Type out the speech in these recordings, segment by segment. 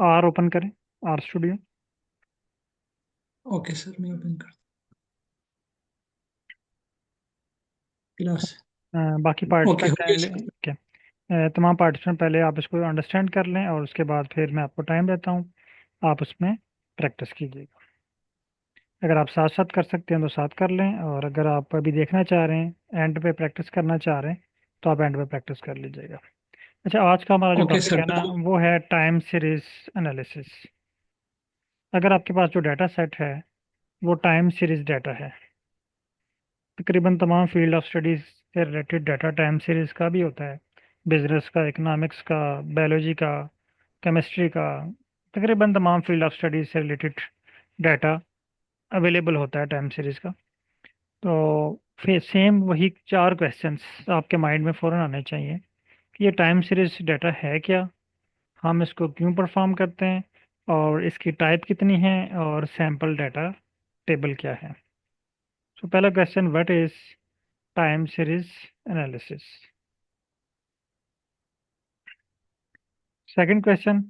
Are open करें। R studio. Okay sir, मैं open कर क्लास। बाकी ओके, पार्टिसिपेंट हो गया काइंडली। सर। ओके। तमाम पार्टिसिपेंट पहले आप इसको अंडरस्टैंड कर लें और उसके बाद फिर मैं आपको टाइम देता हूँ। आप उसमें प्रैक्टिस कीजिएगा। अगर आप साथ साथ कर सकते हैं तो साथ कर लें, और अगर आप अभी देखना चाह रहे हैं, एंड पे प्रैक्टिस करना चाह रहे हैं, तो आप एंड पे प्रैक्टिस कर लीजिएगा। अच्छा, आज का हमारा जो ओके टॉपिक सर, है ना, डन। वो है टाइम सीरीज एनालिसिस। अगर आपके पास जो डाटा सेट है वो टाइम सीरीज डाटा है। तकरीबन तमाम फील्ड ऑफ स्टडीज से रिलेटेड डाटा टाइम सीरीज का भी होता है। बिजनेस का, इकोनॉमिक्स का, बायोलॉजी का, केमिस्ट्री का, तकरीबन तमाम फील्ड ऑफ स्टडीज से रिलेटेड डाटा अवेलेबल होता है टाइम सीरीज का। तो फिर सेम वही चार क्वेश्चंस आपके माइंड में फ़ौरन आने चाहिए कि ये टाइम सीरीज डाटा है क्या, हम इसको क्यों परफॉर्म करते हैं, और इसकी टाइप कितनी है, और सैम्पल डाटा टेबल क्या है। तो पहला question, what is time series analysis. Second question,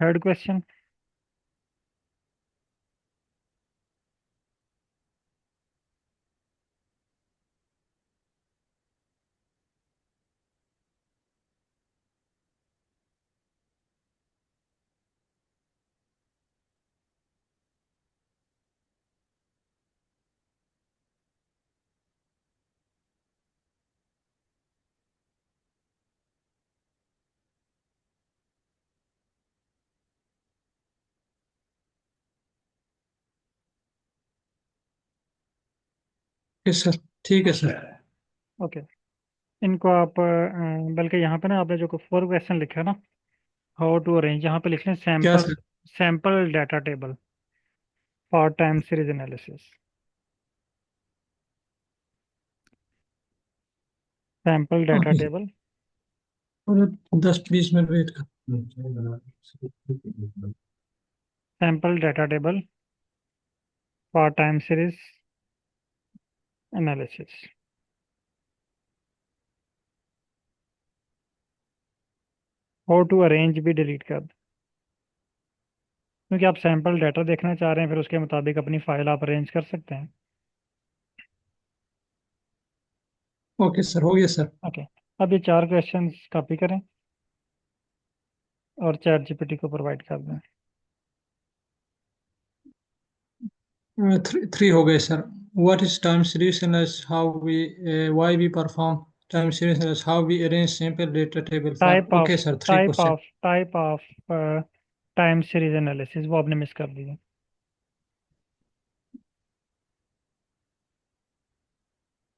third question, okay sir, ठीक है सर। ओके। इनको आप बल्कि यहाँ पे ना आपने जो फोर क्वेश्चन लिखा है ना, हाउ टू अरेंज, यहाँ पे लिख लें क्या sample, sir? Sample data table for time series analysis. Sample data okay, table, और 10-20 मिनट वेट कर। Sample data table for time series analysis. How to arrange भी डिलीट कर दें, क्योंकि आप सैम्पल डाटा देखना चाह रहे हैं, फिर उसके मुताबिक अपनी फाइल आप अरेंज कर सकते हैं। ओके सर, हो गया सर। ओके। अब ये चार क्वेश्चंस कॉपी करें और चैट जीपीटी को प्रोवाइड कर दें। थ्री हो गए sir. What is time series analysis, how we, why we perform time series analysis, how we arrange sample data table for. Type of okay sir, three type question. Of type of time series analysis, वो आपने miss कर दिया।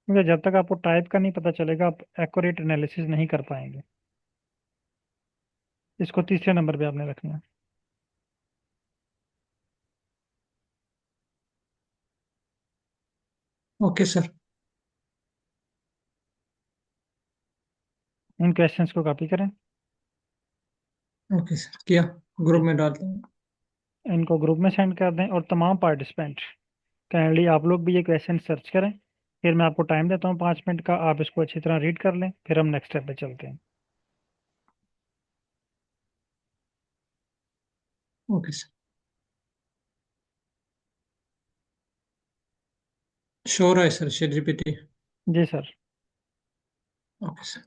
क्योंकि जब तक आपको type का नहीं पता चलेगा, आप एक्यूरेट एनालिसिस नहीं कर पाएंगे। इसको तीसरे नंबर पे आपने रखना है। Okay sir. इन क्वेश्चंस को कॉपी करें, ओके सर, किया। ग्रुप में डालते हैं। इनको ग्रुप में सेंड कर दें, और तमाम पार्टिसिपेंट काइंडली आप लोग भी ये क्वेश्चन सर्च करें। फिर मैं आपको टाइम देता हूँ 5 मिनट का, आप इसको अच्छी तरह रीड कर लें, फिर हम नेक्स्ट स्टेप पे चलते हैं। ओके सर, श्योर है सर, शेयर जीपीटी। जी सर। Okay sir.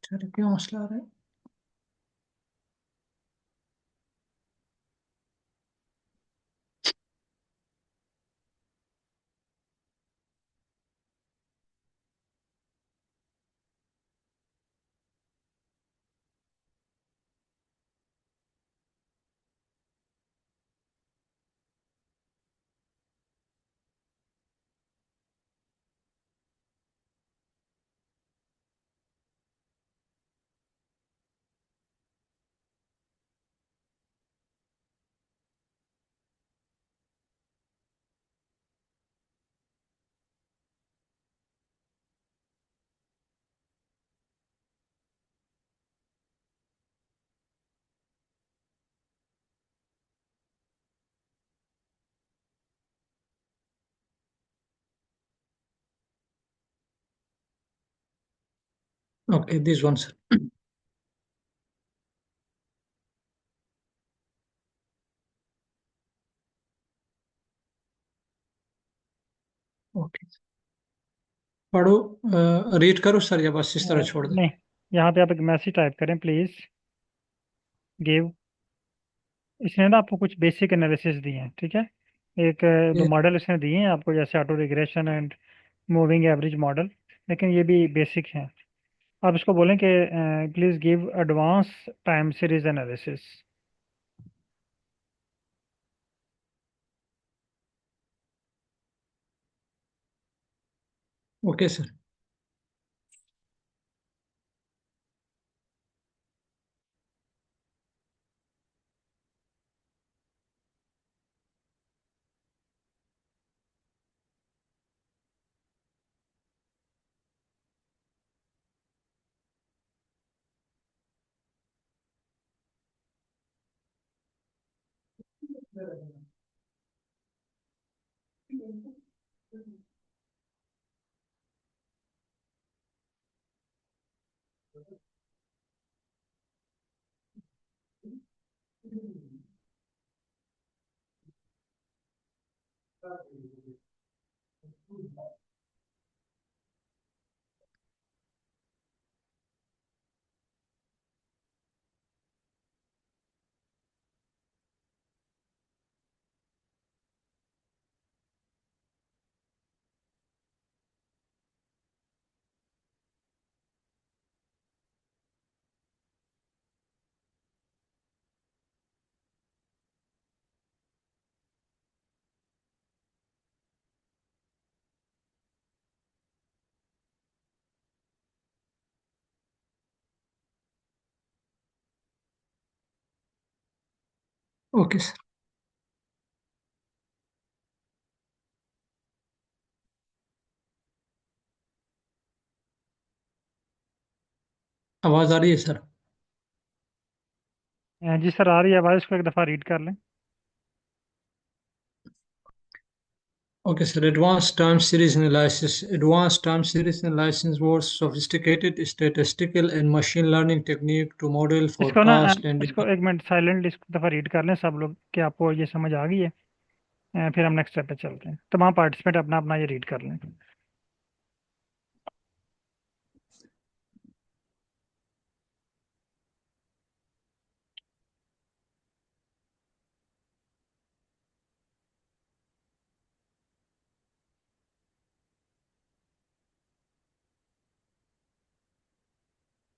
सर क्या मसला आ रहा है? Okay, this one, sir. Okay. पढ़ो, रीड करो सर, या बस इस तरह छोड़ दे? नहीं, यहाँ पे आप एक मैसेज टाइप करें, प्लीज गिव। इसने ना आपको कुछ बेसिक एनालिसिस दिए हैं, ठीक है। एक दो ये मॉडल इसने दिए हैं आपको, जैसे auto regression and moving average model, लेकिन ये भी बेसिक हैं। आप इसको बोलें कि please give advance time series analysis. Okay sir. Okay sir. आवाज आ रही है सर? जी सर, आ रही है आवाज़, इसको एक दफ़ा रीड कर लें। Okay, sir. Advanced time series analysis was sophisticated statistical and machine learning technique to model इसको ना forecast and इसको एक मिनट साइलेंट इस दफ़ा रीड कर लें सब लोग, कि आपको ये समझ आ गई है। फिर हम नेक्स्ट स्टेप पे चलते हैं, तमाम पार्टिसिपेंट अपना अपना ये रीड कर लें।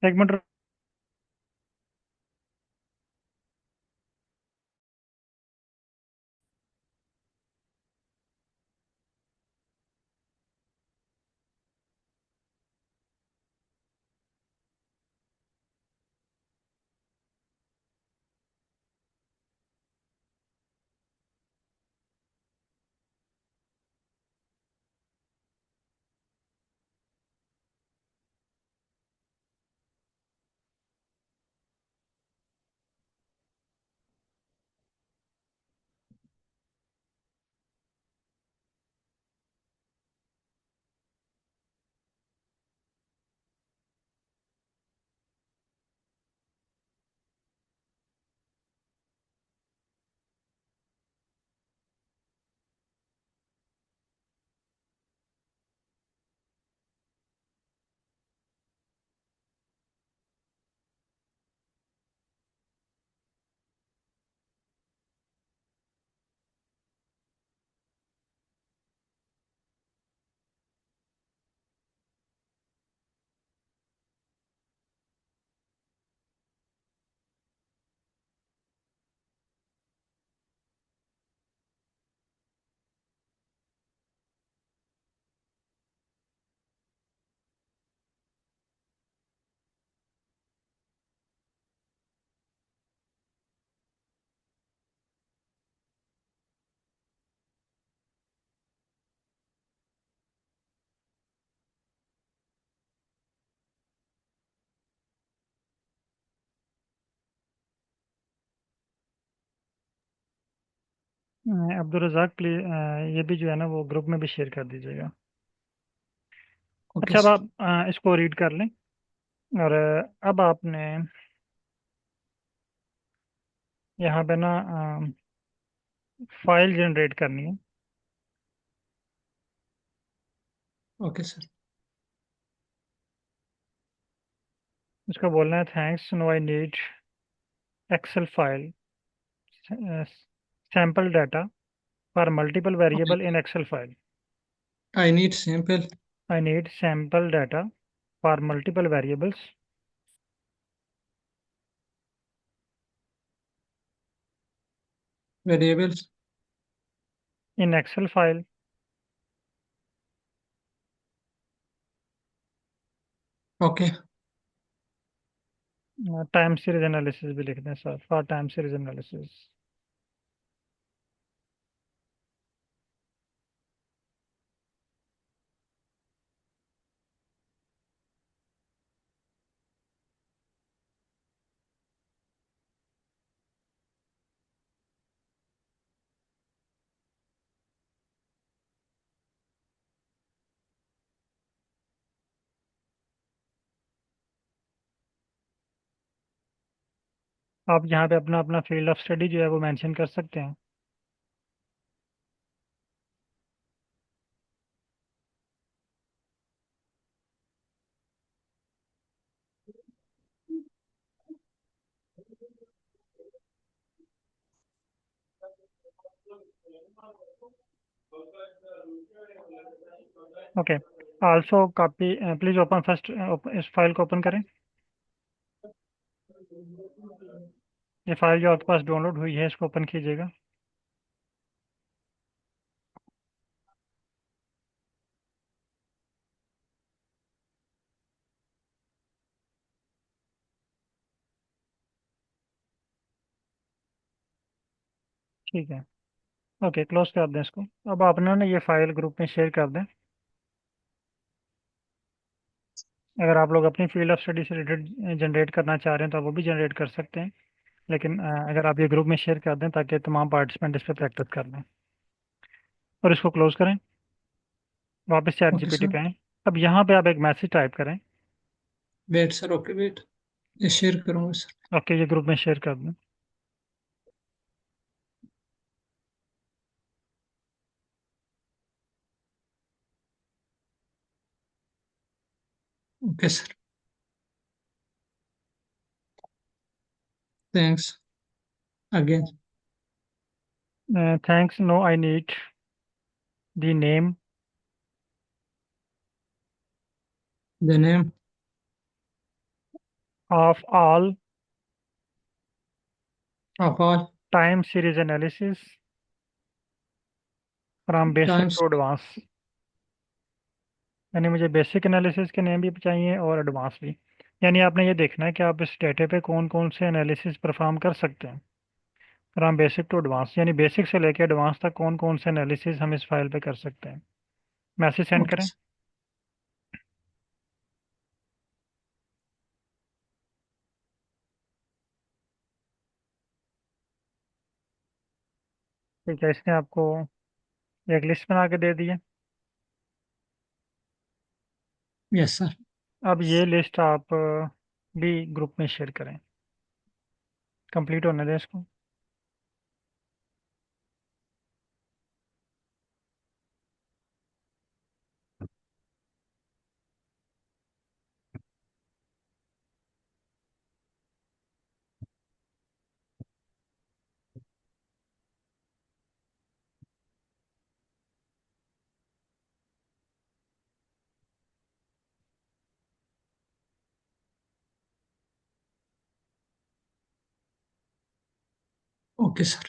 एक मिनट। अब्दुल रज़ाक प्लीज, ये भी जो है ना वो ग्रुप में भी शेयर कर दीजिएगा। ओके अच्छा, अब सर। आप इसको रीड कर लें। और अब आपने यहाँ पे ना फाइल जनरेट करनी है। Okay sir. उसको बोलना है thanks no I need Excel file sample data for multiple okay, variable in Excel file. I need sample I need sample data for multiple variables variables. in Excel file. Okay. Time series analysis भी लिख दें sir, for time series analysis. आप यहाँ पे अपना अपना field of study जो है वो मेंशन कर सकते हैं। Okay, also copy please open first, इस फाइल को ओपन करें। ये फाइल जो आपके पास डाउनलोड हुई है इसको ओपन कीजिएगा। ठीक है, ओके क्लोज कर दें इसको। अब आपने ना ये फाइल ग्रुप में शेयर कर दें। अगर आप लोग अपनी फील्ड ऑफ स्टडी से रिलेटेड जनरेट करना चाह रहे हैं तो आप वो भी जनरेट कर सकते हैं, लेकिन अगर आप ये ग्रुप में शेयर कर दें ताकि तमाम पार्टिसिपेंट इस पर प्रैक्टिस कर लें। और इसको क्लोज करें, वापस चैट ओके जीपीटी सर। पे आएं। अब यहाँ पे आप एक मैसेज टाइप करें। वेट सर, ओके वेट, ये शेयर करूँगा सर। ओके, ये ग्रुप में शेयर कर दें। Okay sir, thanks again. Thanks no I need the name the name of all of all time series analysis from basic times. To advance. यानी मुझे basic analysis के name भी चाहिए और एडवांस भी। यानी आपने ये देखना है कि आप इस डेटा पे कौन कौन से एनालिसिस परफॉर्म कर सकते हैं फ्रॉम बेसिक टू एडवांस, यानी बेसिक से लेकर एडवांस तक कौन कौन से एनालिसिस हम इस फाइल पे कर सकते हैं। मैसेज सेंड ओके करें। सर। ठीक है, इसने आपको एक लिस्ट बना के दे दी है। Yes sir. अब ये लिस्ट आप भी ग्रुप में शेयर करें। कंप्लीट होने दें इसको। Okay sir.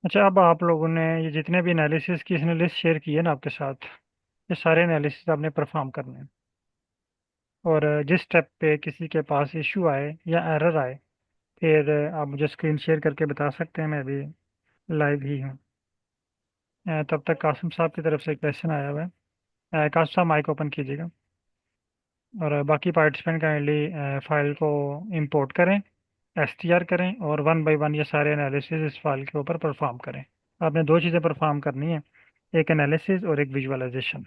अच्छा, अब आप लोगों ने ये जितने भी एनालिसिस की इसने लिस्ट शेयर की है ना आपके साथ, ये सारे एनालिसिस आपने परफॉर्म करने हैं। और जिस स्टेप पे किसी के पास इशू आए या एरर आए, फिर आप मुझे स्क्रीन शेयर करके बता सकते हैं, मैं भी लाइव ही हूँ। तब तक कासिम साहब की तरफ से एक क्वेश्चन आया हुआ है। कासिम साहब माइक ओपन कीजिएगा। और बाकी पार्टिसिपेंट काइंडली फाइल को इंपोर्ट करें, एसटीआर करें और वन बाय वन ये सारे एनालिसिस इस फाइल के ऊपर परफॉर्म करें। आपने दो चीज़ें परफॉर्म करनी है, एक एनालिसिस और एक विजुअलाइजेशन।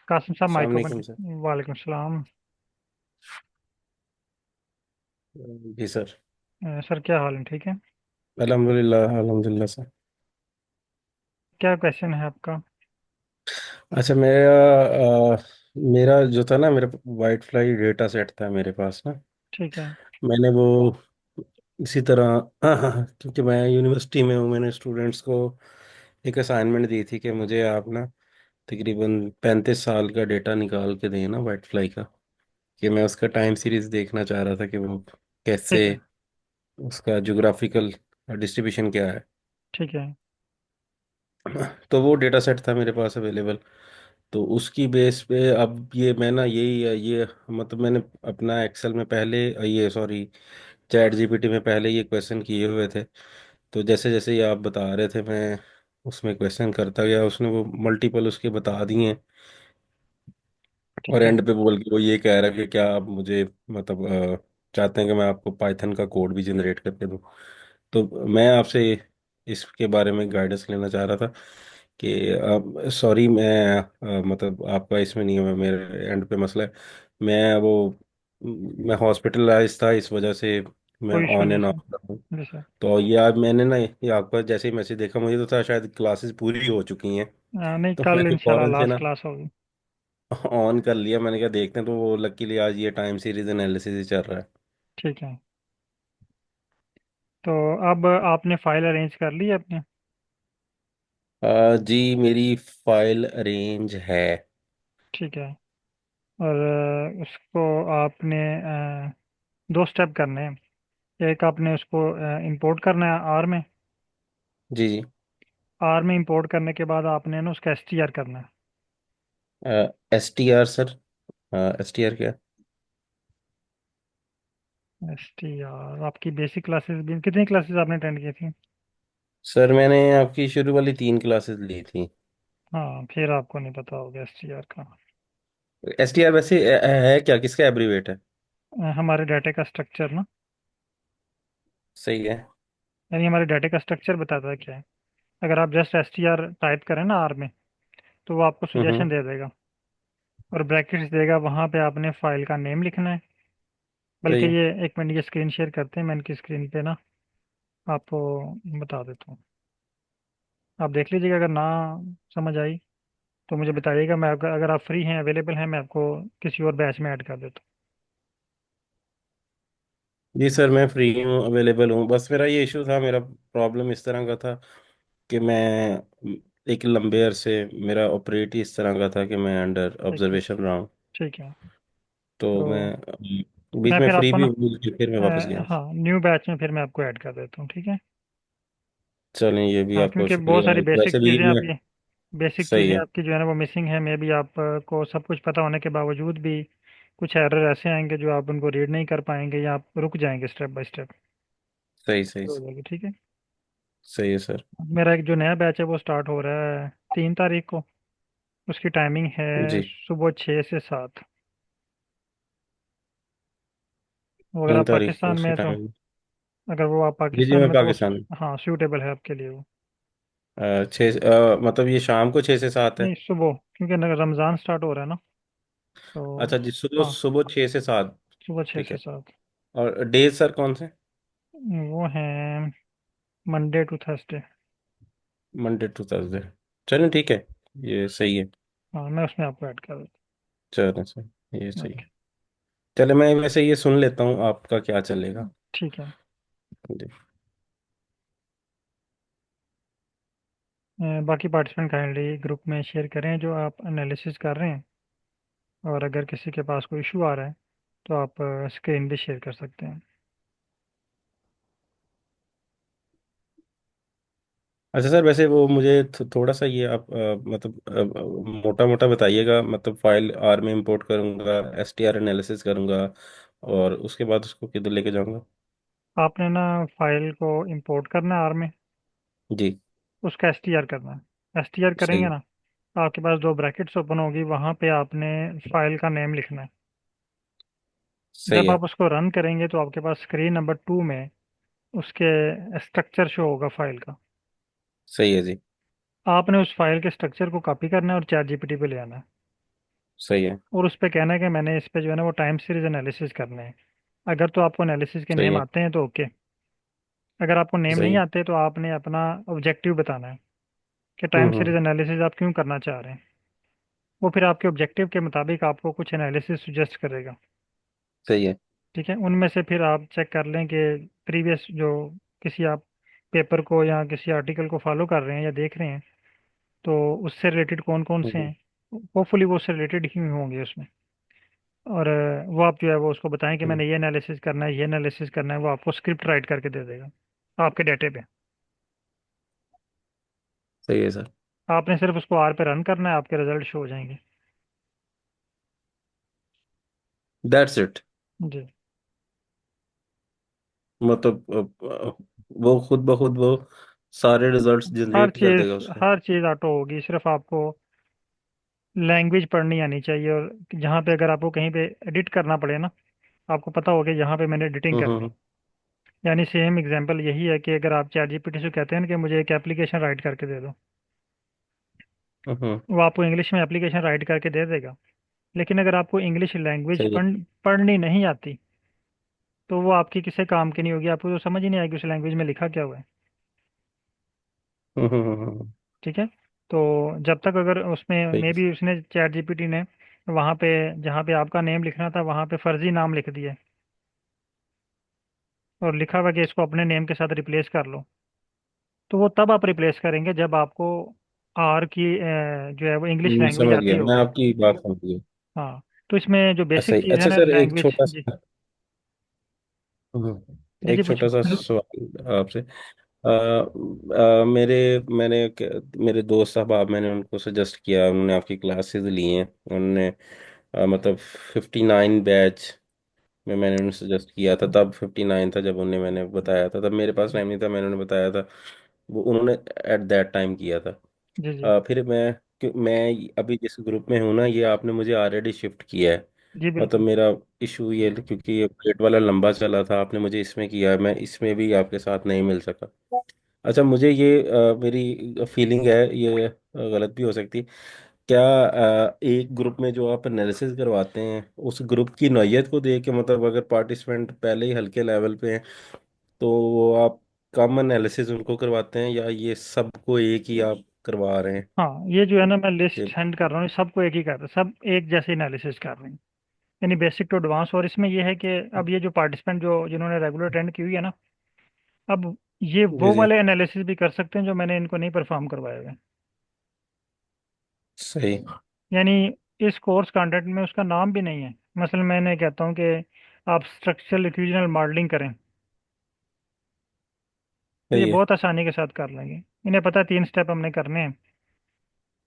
कासिम साहब अस्सलाम माइक ओपन वालेकुम सर। कीजिए। वालेकुम सलाम। जी सर। सर क्या हाल है, ठीक है? अल्हम्दुलिल्लाह अल्हम्दुलिल्लाह सर। क्या क्वेश्चन है आपका? अच्छा मेरा जो था ना, मेरा वाइट फ्लाई डेटा सेट था मेरे पास ना। ठीक है। मैंने वो इसी तरह क्योंकि मैं यूनिवर्सिटी में हूँ, मैंने स्टूडेंट्स को एक असाइनमेंट दी थी कि मुझे आप ना तकरीबन 35 साल का डेटा निकाल के दें ना वाइट फ्लाई का, कि मैं उसका टाइम सीरीज देखना चाह रहा था कि वो ठीक कैसे, है। उसका जोग्राफिकल डिस्ट्रीब्यूशन क्या है। ठीक है। तो वो डेटा सेट था मेरे पास अवेलेबल। तो उसकी बेस पे अब ये मैं ना ये मतलब मैंने अपना एक्सेल में पहले, ये सॉरी, चैट जीपीटी में पहले ये क्वेश्चन किए हुए थे। तो जैसे जैसे ये आप बता रहे थे, मैं उसमें क्वेश्चन करता गया, उसने वो मल्टीपल उसके बता दिए। और ठीक है। एंड पे बोल के वो ये कह रहा है कि क्या आप मुझे मतलब चाहते हैं कि मैं आपको पाइथन का कोड भी जनरेट करके दूं। तो मैं आपसे इसके बारे में गाइडेंस लेना चाह रहा था कि सॉरी, मैं मतलब आपका इसमें नहीं है, मेरे एंड पे मसला है। मैं वो मैं हॉस्पिटलाइज था, इस वजह से मैं कोई इशू ऑन नहीं एंड सर। ऑफ कर हूँ। जी सर। तो ये आज मैंने ना ये आपका जैसे ही मैसेज देखा, मुझे तो था शायद क्लासेस पूरी हो चुकी हैं। नहीं, तो कल मैंने इंशाल्लाह फौरन से लास्ट ना क्लास होगी। ऑन कर लिया, मैंने कहा देखते हैं। तो वो लकीली आज ये टाइम सीरीज एनालिसिस ही चल रहा है। ठीक है। तो अब आपने फाइल अरेंज कर ली है अपने? जी मेरी फाइल अरेंज है। ठीक है। और उसको आपने दो स्टेप करने हैं। एक, आपने उसको इंपोर्ट करना है आर में। जी जी। आर में इंपोर्ट करने के बाद आपने ना उसका एस टी आर करना है। S T R sir? S T R क्या? एस टी आर आपकी बेसिक क्लासेस भी, कितनी क्लासेस आपने अटेंड की थी? सर मैंने आपकी शुरू वाली 3 क्लासेस ली थी। हाँ, फिर आपको नहीं पता होगा एस टी आर का। एस टी आर वैसे है क्या, किसका एब्रीवेट है? हमारे डाटा का स्ट्रक्चर ना, सही है। यानी हमारे डाटा का स्ट्रक्चर बताता है क्या है। अगर आप just S T R type करें ना आर में, तो वो आपको हम्म। सजेशन दे देगा और ब्रैकेट्स देगा। वहाँ पे आपने फाइल का नेम लिखना है। सही बल्कि है। ये एक मिनट, ये स्क्रीन शेयर करते हैं, मैं इनकी स्क्रीन पे ना आपको बता देता हूँ। आप देख लीजिएगा, अगर ना समझ आई तो मुझे बताइएगा। मैं अगर आप फ्री हैं, अवेलेबल हैं, मैं आपको किसी और बैच में ऐड कर देता जी सर मैं फ्री हूँ, अवेलेबल हूँ। बस मेरा ये इशू था, मेरा प्रॉब्लम इस तरह का था कि मैं एक लंबे अरसे, मेरा ऑपरेट ही इस तरह का था कि मैं अंडर हूँ। ठीक है। ऑब्जर्वेशन रहा हूँ। ठीक है। तो मैं तो बीच मैं में फिर फ्री आपको भी ना हुई, फिर मैं वापस गया। हाँ, न्यू बैच में फिर मैं आपको ऐड कर देता हूँ, ठीक है? चलें, ये भी हाँ, आपका क्योंकि बहुत शुक्रिया। सारी बेसिक वैसे भी चीज़ें मैं, आपकी, बेसिक सही चीज़ें है। आपकी जो है ना वो मिसिंग है। मे भी आपको सब कुछ पता होने के बावजूद भी कुछ एरर ऐसे आएंगे जो आप उनको रीड नहीं कर पाएंगे, या आप रुक जाएंगे स्टेप बाय स्टेप। सही सही हो जाएगी, ठीक है। सही है सर। मेरा एक जो नया बैच है वो स्टार्ट हो रहा है 3 तारीख को। उसकी टाइमिंग है जी। सुबह 6 से 7। वो अगर तीन आप तारीख को पाकिस्तान में उसकी है तो, टाइम? अगर वो आप जी जी पाकिस्तान मैं में तो वो पाकिस्तान में। हाँ, सूटेबल है आपके लिए वो। मतलब ये शाम को 6 से 7 है? नहीं, सुबह, क्योंकि रमज़ान स्टार्ट हो रहा है ना, तो अच्छा जी, सुबह हाँ, सुबह 6 से 7। सुबह छः ठीक से है। सात और डेज सर कौन से? वो है Monday to Thursday. Monday to Thursday. चलें ठीक है, ये सही है। हाँ, मैं उसमें आपको ऐड कर देता चलें सर, ये हूँ। सही है। ओके। चले, मैं वैसे ये सुन लेता हूँ आपका क्या चलेगा। ठीक है। जी। बाकी पार्टिसिपेंट काइंडली ग्रुप में शेयर करें जो आप एनालिसिस कर रहे हैं। और अगर किसी के पास कोई इशू आ रहा है तो आप स्क्रीन भी शेयर कर सकते हैं। अच्छा सर, वैसे वो मुझे थोड़ा सा ये आप मतलब मोटा मोटा बताइएगा। मतलब फाइल आर में इंपोर्ट करूंगा, एस टी आर एनालिसिस करूंगा, और उसके बाद उसको किधर लेके जाऊंगा? आपने ना फाइल को इंपोर्ट करना है आर में। जी। उसका एस टी आर करना है। एस टी आर सही करेंगे है। ना, आपके पास दो ब्रैकेट्स ओपन होगी, वहाँ पे आपने फाइल का नेम लिखना है। सही जब है। आप उसको रन करेंगे तो आपके पास स्क्रीन नंबर 2 में उसके स्ट्रक्चर शो होगा फाइल का। सही है जी। आपने उस फाइल के स्ट्रक्चर को कॉपी करना है और चैट जीपीटी पे ले आना है। सही है। और उस पे कहना है कि मैंने इस पे जो है ना वो टाइम सीरीज एनालिसिस करने हैं। अगर तो आपको एनालिसिस के सही नेम है। आते हैं तो ओके। अगर आपको नेम नहीं सही। आते तो आपने अपना ऑब्जेक्टिव बताना है कि टाइम सीरीज हम्म। एनालिसिस आप क्यों करना चाह रहे हैं। वो फिर आपके ऑब्जेक्टिव के मुताबिक आपको कुछ एनालिसिस सुजेस्ट करेगा। सही है। ठीक है, उनमें से फिर आप चेक कर लें कि प्रीवियस जो किसी आप पेपर को या किसी आर्टिकल को फॉलो कर रहे हैं या देख रहे हैं, तो उससे रिलेटेड कौन कौन से हम्म। हैं। होपफुली वो उससे रिलेटेड ही होंगे उसमें। और वो आप जो है वो उसको बताएं कि हम्म। मैंने ये एनालिसिस करना है, ये एनालिसिस करना है, वो आपको स्क्रिप्ट राइट करके दे देगा आपके डेटे पे। सही है सर। आपने सिर्फ उसको आर पे रन करना है, आपके रिजल्ट शो हो जाएंगे। That's it. जी। मतलब वो खुद ब खुद वो सारे रिजल्ट्स हर जनरेट कर देगा चीज़ उसमें। हर चीज़ ऑटो होगी, सिर्फ आपको लैंग्वेज पढ़नी आनी चाहिए। और जहाँ पे अगर आपको कहीं पे एडिट करना पड़े ना, आपको पता होगा यहाँ पे मैंने एडिटिंग हम्म। करनी। यानी सेम एग्जांपल यही है कि अगर आप चैट जीपीटी से कहते हैं ना कि मुझे एक एप्लीकेशन राइट करके दे दो, हम्म। वो आपको इंग्लिश में एप्लीकेशन राइट करके दे देगा। लेकिन अगर आपको इंग्लिश लैंग्वेज सही है। पढ़नी नहीं आती, तो वो आपकी किसी काम की नहीं होगी। आपको तो समझ ही नहीं आएगी उस लैंग्वेज में लिखा क्या हुआ है। ठीक है। तो जब तक अगर उसमें सही मे है। भी उसने चैट जीपीटी ने वहाँ पे जहाँ पे आपका नेम लिखना था वहाँ पे फर्जी नाम लिख दिया और लिखा हुआ कि इसको अपने नेम के साथ रिप्लेस कर लो, तो वो तब आप रिप्लेस करेंगे जब आपको आर की जो है वो इंग्लिश लैंग्वेज समझ आती गया, मैं होगी। आपकी बात समझ गया। हाँ। तो इसमें जो बेसिक सही। चीज़ है अच्छा ना सर, एक लैंग्वेज छोटा जी। सा जी जी एक छोटा पूछिए। सा सवाल आपसे। मेरे दोस्त साहब, मैंने उनको सजेस्ट किया, उन्होंने आपकी क्लासेस ली हैं। उन्होंने मतलब 59 बैच में मैंने उन्हें सजेस्ट किया था, तब 59 था जब उन्हें मैंने बताया था, तब मेरे पास टाइम नहीं था, मैंने उन्हें बताया था। वो उन्होंने एट दैट टाइम किया था। जी जी। फिर मैं अभी जिस ग्रुप में हूँ ना, ये आपने मुझे ऑलरेडी शिफ्ट किया है। जी मतलब बिल्कुल। मेरा इशू ये, क्योंकि ये प्लेट वाला लंबा चला था, आपने मुझे इसमें किया, मैं इसमें भी आपके साथ नहीं मिल सका। अच्छा, मुझे ये मेरी फीलिंग है, ये गलत भी हो सकती है। क्या एक ग्रुप में जो आप एनालिसिस करवाते हैं, उस ग्रुप की नौइयत को देख के, मतलब अगर पार्टिसिपेंट पहले ही हल्के लेवल पे हैं, तो वो आप कम एनालिसिस उनको करवाते हैं, या ये सबको एक ही आप करवा रहे हैं? हाँ, ये जो है ना मैं लिस्ट कि सेंड कर रहा हूँ, सबको एक ही कर रहा हूँ, सब एक जैसे एनालिसिस कर रहे हैं। यानी बेसिक टू एडवांस। और इसमें ये है कि अब ये जो पार्टिसिपेंट जो जिन्होंने रेगुलर अटेंड की हुई है ना, अब ये जी वो जी। वाले एनालिसिस भी कर सकते हैं जो मैंने इनको नहीं परफॉर्म करवाए हुए हैं। सही। यानी इस कोर्स कंटेंट में उसका नाम भी नहीं है। मसलन मैंने कहता हूँ कि आप स्ट्रक्चरल इक्विजनल मॉडलिंग करें, तो ये सही है। बहुत आसानी के साथ कर लेंगे। इन्हें पता है 3 स्टेप हमने करने हैं।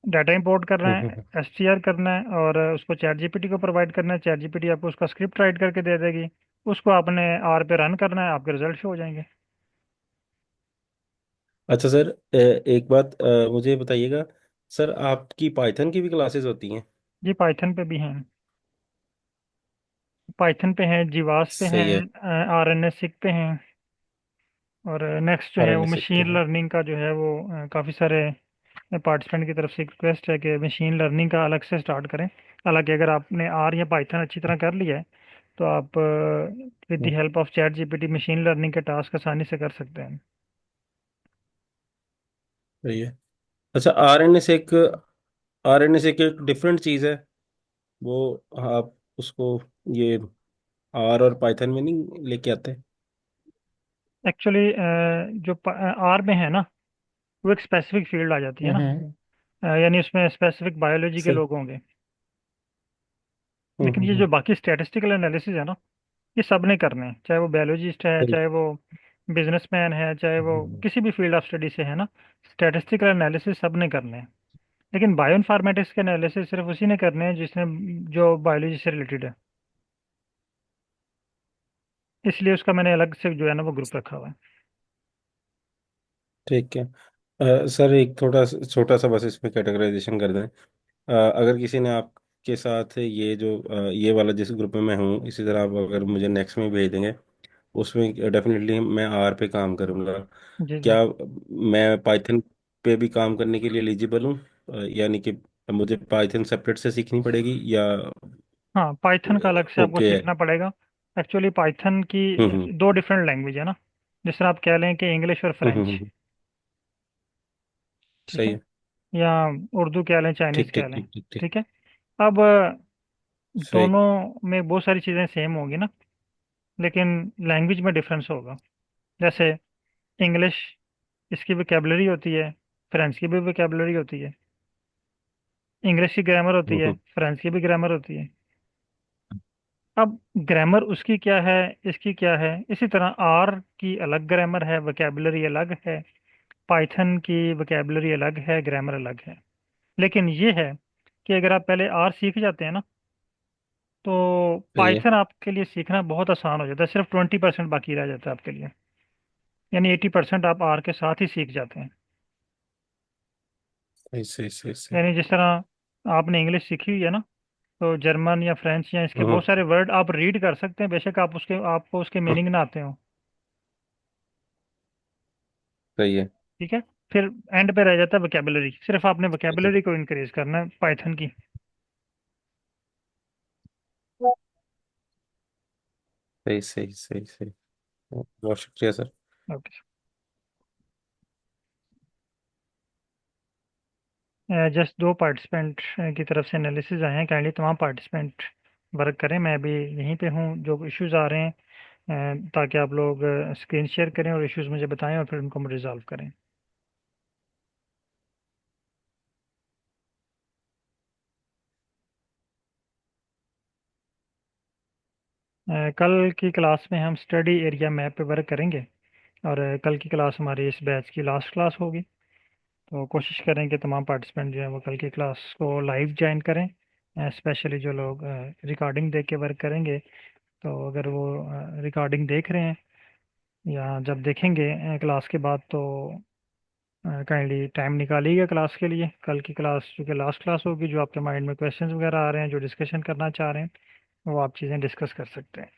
डाटा इंपोर्ट करना हम्म। है, एसटीआर करना है, और उसको चैट जीपीटी को प्रोवाइड करना है। चैट जीपीटी आपको उसका स्क्रिप्ट राइट करके दे देगी। उसको आपने आर पे रन करना है, आपके रिजल्ट शो हो जाएंगे। अच्छा सर, एक बात मुझे बताइएगा। सर, आपकी पाइथन की भी क्लासेस होती हैं? जी पाइथन पे भी हैं। पाइथन पे हैं, जीवास पे सही है। हैं, आर एन एस सिक पे हैं। और नेक्स्ट जो आर है एन वो एस सीखते मशीन हैं। लर्निंग का जो है वो काफ़ी सारे पार्टिसिपेंट की तरफ से रिक्वेस्ट है कि मशीन लर्निंग का अलग से स्टार्ट करें। हालांकि अगर आपने आर या पाइथन अच्छी तरह कर लिया है तो आप with the help of chat GPT machine learning के टास्क आसानी से कर सकते हैं। सही है। अच्छा, एक डिफरेंट चीज़ है। वो आप उसको, ये आर और पाइथन में नहीं लेके आते? एक्चुअली जो आर में है ना, वो एक स्पेसिफिक फील्ड आ जाती है ना। हम्म। यानी उसमें स्पेसिफिक बायोलॉजी के सही। लोग होंगे। लेकिन ये जो हम्म। बाकी स्टैटिस्टिकल एनालिसिस है ना, ये सब ने करने हैं, चाहे वो बायोलॉजिस्ट है, सही। चाहे वो बिजनेसमैन है, चाहे वो किसी भी फील्ड ऑफ स्टडी से है ना। स्टैटिस्टिकल एनालिसिस सब ने करने हैं। लेकिन बायो इन्फॉर्मेटिक्स के एनालिसिस सिर्फ उसी ने करने हैं जिसने जो बायोलॉजी से रिलेटेड है। इसलिए उसका मैंने अलग से जो है ना वो ग्रुप रखा हुआ है। ठीक है। सर, एक थोड़ा छोटा सा बस इसमें कैटेगराइजेशन कर दें। अगर किसी ने आपके साथ ये वाला जिस ग्रुप में मैं हूँ, इसी तरह आप अगर मुझे नेक्स्ट में भेज देंगे, उसमें डेफिनेटली मैं आर पे काम करूँगा। जी जी। क्या मैं पाइथन पे भी काम करने के लिए एलिजिबल हूँ? यानी कि मुझे पाइथन सेपरेट से सीखनी पड़ेगी या हाँ, पाइथन का अलग से आपको ओके है? सीखना पड़ेगा। एक्चुअली पाइथन हम्म। की दो डिफरेंट लैंग्वेज है ना, जिस तरह आप कह लें कि इंग्लिश और हम्म फ्रेंच। ठीक सही है। है। या उर्दू कह लें, चाइनीज़ ठीक कह ठीक लें। ठीक ठीक ठीक। ठीक है। अब सही। दोनों में बहुत सारी चीज़ें सेम होंगी ना, लेकिन लैंग्वेज में डिफरेंस होगा। जैसे इंग्लिश, इसकी वोकेबलरी होती है, फ्रेंच की भी वोकेबलरी होती है। इंग्लिश की ग्रामर होती है, हम्म। फ्रेंच की भी ग्रामर होती है। अब ग्रामर उसकी क्या है, इसकी क्या है, इसी तरह आर की अलग ग्रामर है, वोकेबलरी अलग है। पाइथन की वोकेबलरी अलग है, ग्रामर अलग है। लेकिन ये है कि अगर आप पहले आर सीख जाते हैं ना, तो सही है। पाइथन आपके लिए सीखना बहुत आसान हो जाता है। सिर्फ 20% बाकी रह जाता है आपके लिए, यानी 80% आप आर के साथ ही सीख जाते हैं। सही सही सही सही। यानी जिस तरह आपने इंग्लिश सीखी हुई है ना, तो जर्मन या फ्रेंच या इसके हम्म। बहुत सारे वर्ड आप रीड कर सकते हैं, बेशक आपको उसके मीनिंग ना आते हो। सही है। ठीक है। फिर एंड पे रह जाता है वोकेबलरी, सिर्फ आपने सही वोकेबलरी को इंक्रीज करना है पाइथन की। सही सही सही सही। बहुत शुक्रिया सर। ओके। जस्ट दो पार्टिसिपेंट की तरफ से एनालिसिस आए हैं, काइंडली तमाम पार्टिसिपेंट वर्क करें। मैं अभी यहीं पे हूँ, जो इश्यूज आ रहे हैं ताकि आप लोग स्क्रीन शेयर करें और इश्यूज मुझे बताएं और फिर उनको हम रिजॉल्व करें। कल की क्लास में हम स्टडी एरिया मैप पे वर्क करेंगे, और कल की क्लास हमारी इस बैच की लास्ट क्लास होगी। तो कोशिश करें कि तमाम पार्टिसिपेंट जो है वो कल की क्लास को लाइव ज्वाइन करें, स्पेशली जो लोग रिकॉर्डिंग देख के वर्क करेंगे। तो अगर वो रिकॉर्डिंग देख रहे हैं या जब देखेंगे क्लास के बाद, तो काइंडली टाइम निकालिएगा क्लास के लिए। कल की क्लास जो कि लास्ट क्लास होगी, जो आपके माइंड में क्वेश्चंस वगैरह आ रहे हैं, जो डिस्कशन करना चाह रहे हैं, वो आप चीज़ें डिस्कस कर सकते हैं।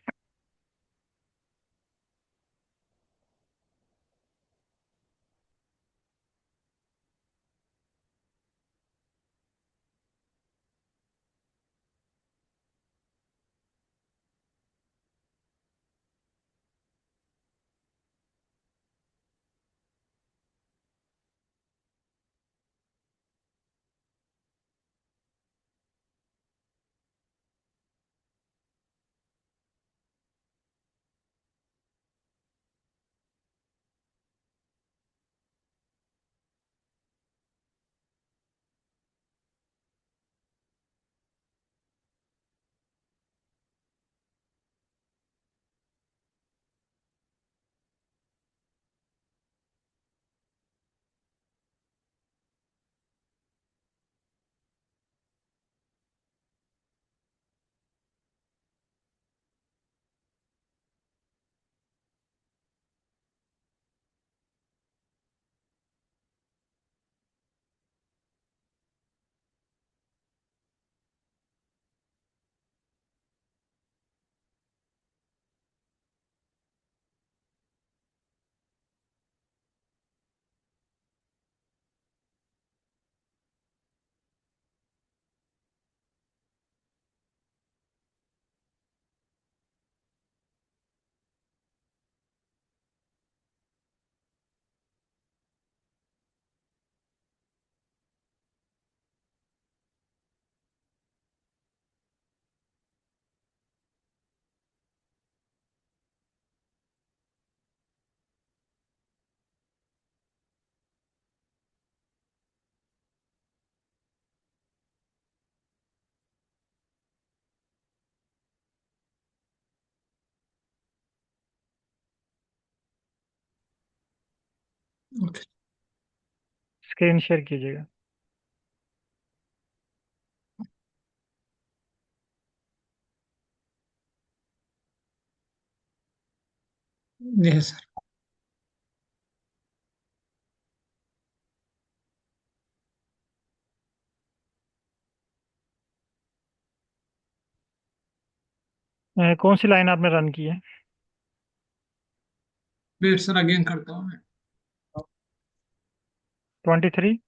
ओके। स्क्रीन शेयर कीजिएगा। Yes sir. कौन सी लाइन आपने रन की है? वेट सर, अगेन करता हूँ मैं। 23।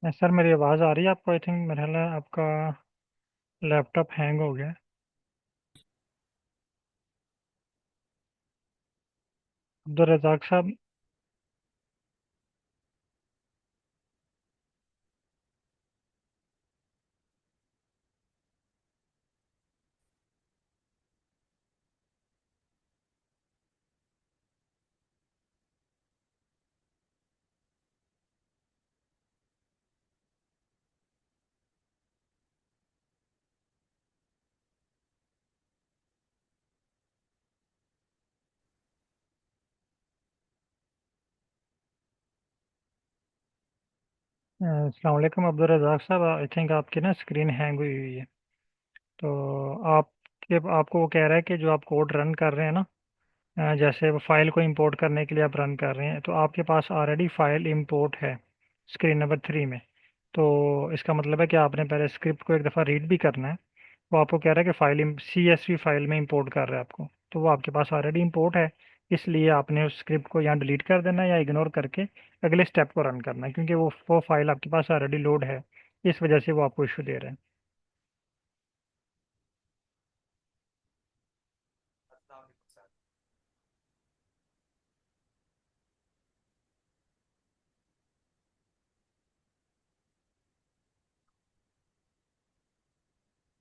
सर मेरी आवाज़ आ रही है आपको? आई थिंक मेरा ख्याल है आपका लैपटॉप हैंग हो गया। अब्दुल रज़ाक साहब। अस्सलाम वालेकुम अब्दुल रज़ाक साहब, आई थिंक आपकी ना स्क्रीन हैंग हुई हुई है। तो आपको वो कह रहा है कि जो आप कोड रन कर रहे हैं ना, जैसे वो फाइल को इंपोर्ट करने के लिए आप रन कर रहे हैं, तो आपके पास ऑलरेडी फाइल इंपोर्ट है स्क्रीन नंबर 3 में। तो इसका मतलब है कि आपने पहले स्क्रिप्ट को एक दफ़ा रीड भी करना है। वो आपको कह रहा है कि फाइल CSV फाइल में इंपोर्ट कर रहा है आपको, तो वो आपके पास ऑलरेडी इंपोर्ट है। इसलिए आपने उस स्क्रिप्ट को यहाँ डिलीट कर देना है या इग्नोर करके अगले स्टेप को रन करना है, क्योंकि वो फाइल आपके पास ऑलरेडी लोड है। इस वजह से वो आपको इशू दे रहे हैं।